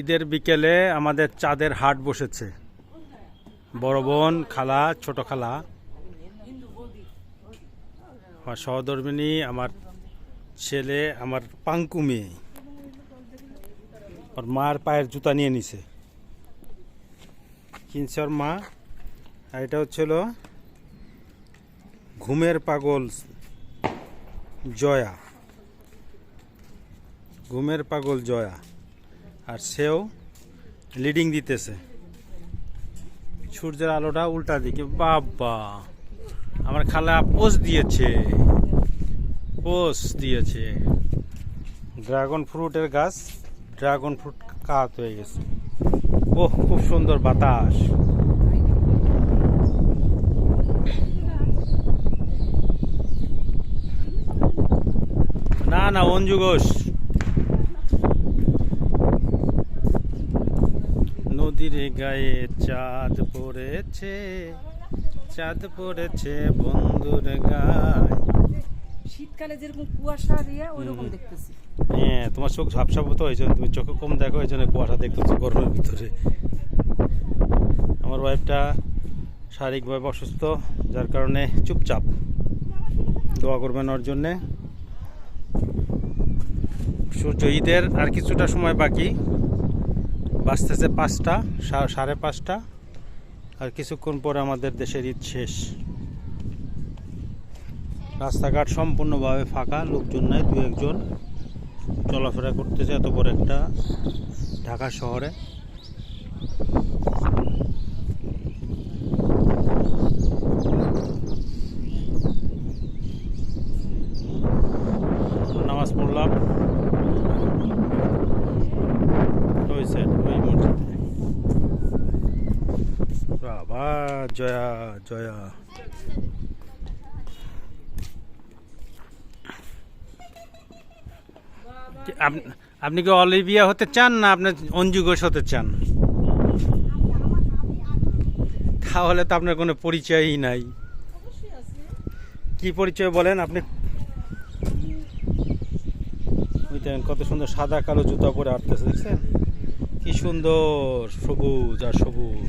ঈদের বিকেলে আমাদের চাঁদের হাট বসেছে। বড় বোন, খালা, ছোট খালা, আমার সহধর্মিণী, আমার ছেলে, আমার পাঙ্কু মেয়ে, ওর মার পায়ের জুতা নিয়ে নিছে, কিনছে ওর মা। আর এটা হচ্ছিল ঘুমের পাগল জয়া, ঘুমের পাগল জয়া, আর সেও লিডিং দিতেছে। সূর্যের আলোটা উল্টা দিকে। বাবা, আমার খালা পোজ দিয়েছে, পোজ দিয়েছে। ড্রাগন ফ্রুটের গাছ, ড্রাগন ফ্রুট কাত হয়ে গেছে। ওহ, খুব সুন্দর বাতাস। না না, অঞ্জু ঘোষ। নদীর গায়ে চাঁদ পড়েছে, চাঁদ পড়েছে বন্ধুর গায়ে। শীতকালে যেরকম কুয়াশা দিয়ে ওইরকম দেখতেছি। হ্যাঁ, তোমার চোখ ঝাপসাপ তো হয়েছে, তুমি চোখে কম দেখো, এই জন্য কুয়াশা দেখতেছো গরমের ভিতরে। আমার ওয়াইফটা শারীরিকভাবে অসুস্থ, যার কারণে চুপচাপ। দোয়া করবেন ওর জন্যে। সূর্য ঈদের আর কিছুটা সময় বাকি, বাঁচতেছে 5টা, 5:30। আর কিছুক্ষণ পরে আমাদের দেশের ঈদ শেষ। রাস্তাঘাট সম্পূর্ণভাবে ফাঁকা, লোকজন নাই, 2-1 চলাফেরা করতেছে এত বড় একটা ঢাকা শহরে। নামাজ পড়লাম ওই সাইড, ওই মসজিদে। বাবা, জয়া জয়া। আপনি কি অলিভিয়া হতে চান, না আপনি অঞ্জু ঘোষ হতে চান? তাহলে তো আপনার কোনো পরিচয়ই নাই। কি পরিচয় বলেন আপনি? কত সুন্দর সাদা কালো জুতা পরে হাঁটতেছে, দেখছেন কি সুন্দর, সবুজ আর সবুজ।